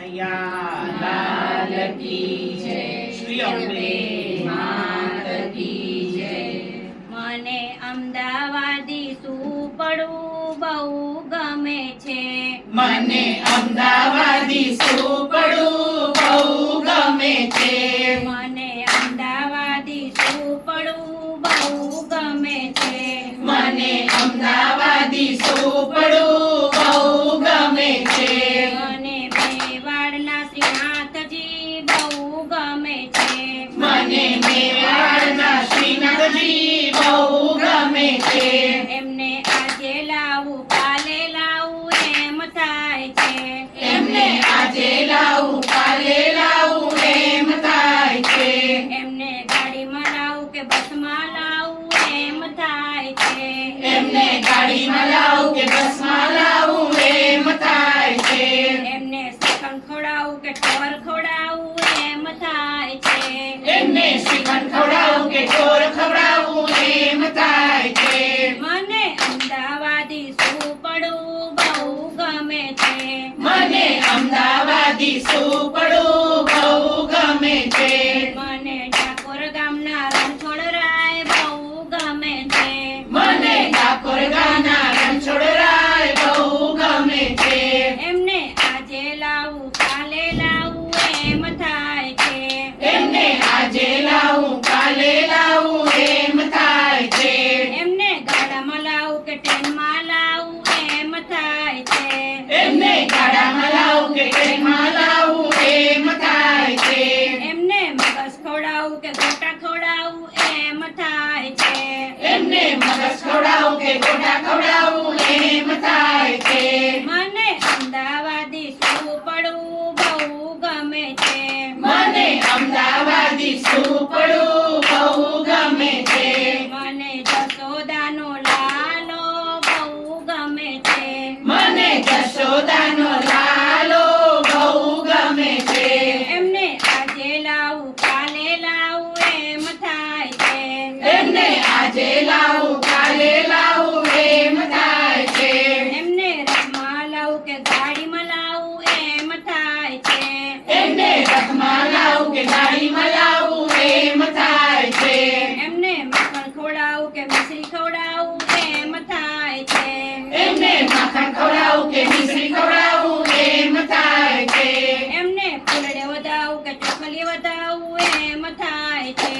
કનૈયા લાલ કી જય, શ્રી અંબે માત કી જય. મને અમદાવાદી સુપડું બહુ ગમે છે. મને અમદાવાદી સુપડું બહુ ગમે છે. મને અમદાવાદી સુપડું બહુ ગમે છે. મને અમદાવાદી સુપડું બહુ ગમે છે. મને મેવાડના શ્રીનાથજી બહુ ગમે છે. મને મેવાડના શ્રીનાથજી બહુ ગમે છે. એમને આજે લાવું કાલે લાવું એમ થાય છે. એમને આજે લાવું કાલે લાવું એમ થાય છે. એમને ગાડીમાં લાવું કે બસમાં લાવું એમ થાય છે. એમને ગાડીમાં લાવું કે બસમાં લાવું એમ થાય છે. એમને શ્રીખંડ ખવડાવું કે ઠોર ખવડાવું એમ થાય છે. એમને શ્રીખંડ ખવડાવું કે ઠોર ખવડાવું એમ થાય છે. મને અમદાવાદી સુપડું બહુ ગમે છે. મને અમદાવાદી સુપડું બહુ ગમે છે. મને ડાકોર ગામના રણછોડરાય બહુ ગમે છે. મને ડાકોર ગામના રણછોડરાય બહુ ગમે છે. એમને આજે લાવું કાલે લાવું એમ થાય છે. એમને આજે લાવું કાલે લાવું એમ થાય છે. એમને ગાડામાં લાવું કે ટ્રેનમાં લાવું એમ થાય છે. એમને ગાડામાં લાવું કે ટ્રેનમાં લાવું એમ થાય છે. એમને મગજ ખવડાવું કે ગોટા ખવડાવું એમ થાય છે. એમને મગજ ખવડાવું કે ગોટા ખવડાવું એમ થાય છે. મને અમદાવાદી સુપડું બહુ ગમે છે. મને અમદાવાદી સુપડું બહુ ગમે છે. મને જશોદાનો લાલો બહુ ગમે છે. મને જશોદાનો લાલો બહુ ગમે છે. એમને આજે લાવું કાલે લાવું એમ થાય છે. એમને આજે લાવું કાલે લાવું એમ થાય છે. એમને રથમાં લાવું કે ગાડીમાં લાવું એમ થાય છે. એમને રથમાં લાવું કે ગાડીમાં લાવું એમ થાય છે. એમને માખણ ખવડાવું કે મિશ્રી ખવડાવું એમ થાય છે. એમને માખણ ખવડાવું કે મિશ્રી ખવડાવું એમ થાય છે. એમને ફૂલડે વધાવું કે ચોખલી વધાવું એમ થાય છે.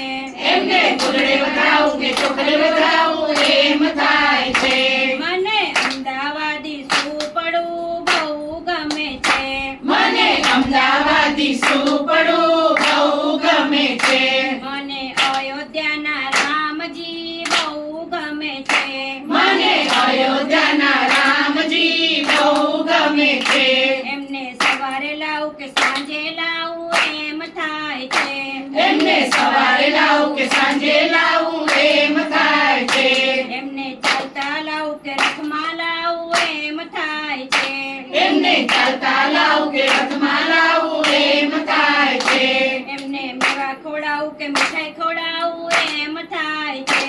એમને ફૂલડે વધાવું કે ચોખલી વધાવું એમ થાય છે. મને અમદાવાદી સુપડું બહુ ગમે છે. મને અમદાવાદી સુપડું બહુ ગમે છે. મને અયોધ્યાના રામજી બહુ ગમે છે. મને અયોધ્યાના રામજી બહુ ગમે છે. એમને સવારે લાવું કે સાંજે લાવું એમ થાય છે. એમને સવારે લાવું કે સાંજે લાવું એમ થાય છે. એમને ચાલતા લાવું કે રથમાં લાવું એમ થાય છે. એમને ચાલતા લાવું કે રથમાં લાવું એમ થાય છે. એમને મેવા ખવડાવું કે મીઠાઈ ખવડાવું એમ થાય છે.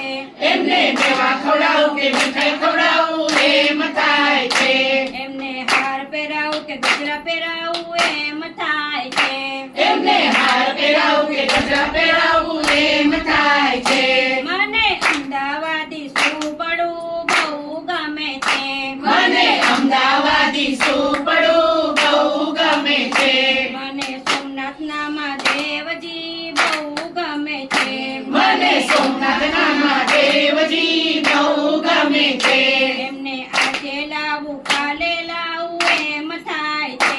એમને મેવા ખવડાવું કે મીઠાઈ ખવડાવું એમ થાય છે. એમને હાર પહેરાવું કે ગજરા પહેરાવું એમ થાય છે. એમને હાર પહેરાવું કે ગજરા પહેરાવું એમ થાય છે. મને અમદાવાદી સુપડું બહુ ગમે છે. મને અમદાવાદી સુપડું બહુ ગમે છે. મને સોમનાથના મહાદેવજી બહુ ગમે છે. મને સોમનાથના મહાદેવજી બહુ ગમે છે. એમને આજે લાવું કાલે લાવું એમ થાય છે.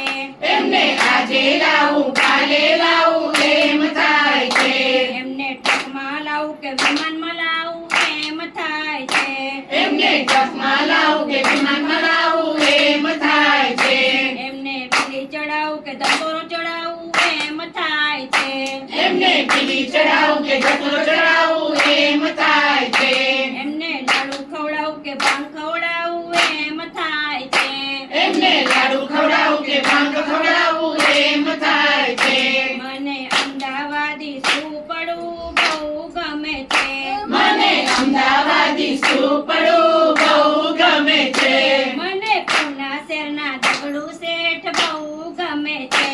એમને આજે લાવું કાલે લાવું એમ થાય છે. એમને ટ્રકમાં લાવું કે વિમાનમાં લાવું એમ થાય છે. એમને ટ્રકમાં લાવું કે વિમાનમાં લાવું એમ થાય છે. એમને પીલી ચડાવું કે દંડોરો ચડાવું એમ થાય છે. એમને પીલી ચડાવું કે જતરો ચડાવું એમ થાય છે. એમને લાડુ ખવડાવું કે ભાંગ ખવડાવું એમ થાય છે. એમને લાડુ ખવડાવું કે ભાંગ ખવડાવું એમ થાય છે. મને અમદાવાદી સુપડું બહુ ગમે છે. મને અમદાવાદી સુપડું બહુ ગમે છે. મને પૂના શહેરના દગડુ શેઠ બહુ ગમે છે.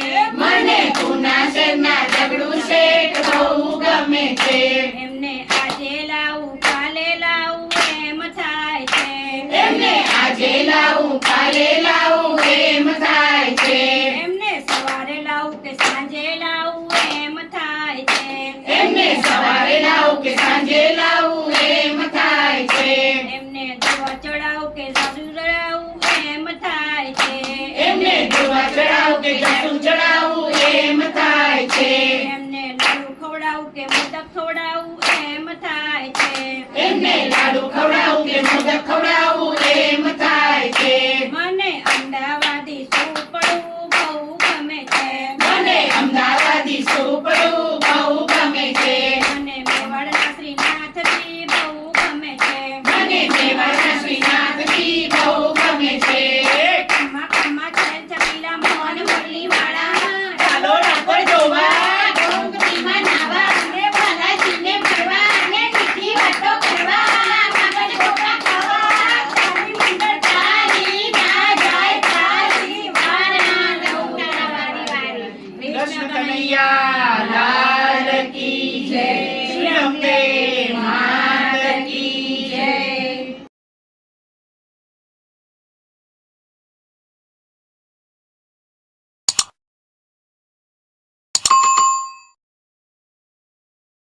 ખવડાવું એમ થાય છે. મને અમદાવાદી સુપડું બહુ ગમે છે. મને અમદાવાદી સુપડું બહુ ગમે છે. મને મેવાડના શ્રીનાથજી બહુ ગમે છે. મને મેવાડના શ્રીનાથજી બહુ ગમે છે. ખમ્મા ખમ્મા છે ચકીલા મોહન મુરલીવાળા. ચાલો ડાકોર જોવા, ગોમતીમાં નાહવા, અને બાલાજીને મળવા, અને મીઠી વાતો કરવા, કાગળ ઢોકળા ખાવા, તારી મંડળ તારી ના જાય તારી વારા નૌકા વારી વારી. કૃષ્ણ કનૈયા લાલ કી જય. શ્રી અંબે મા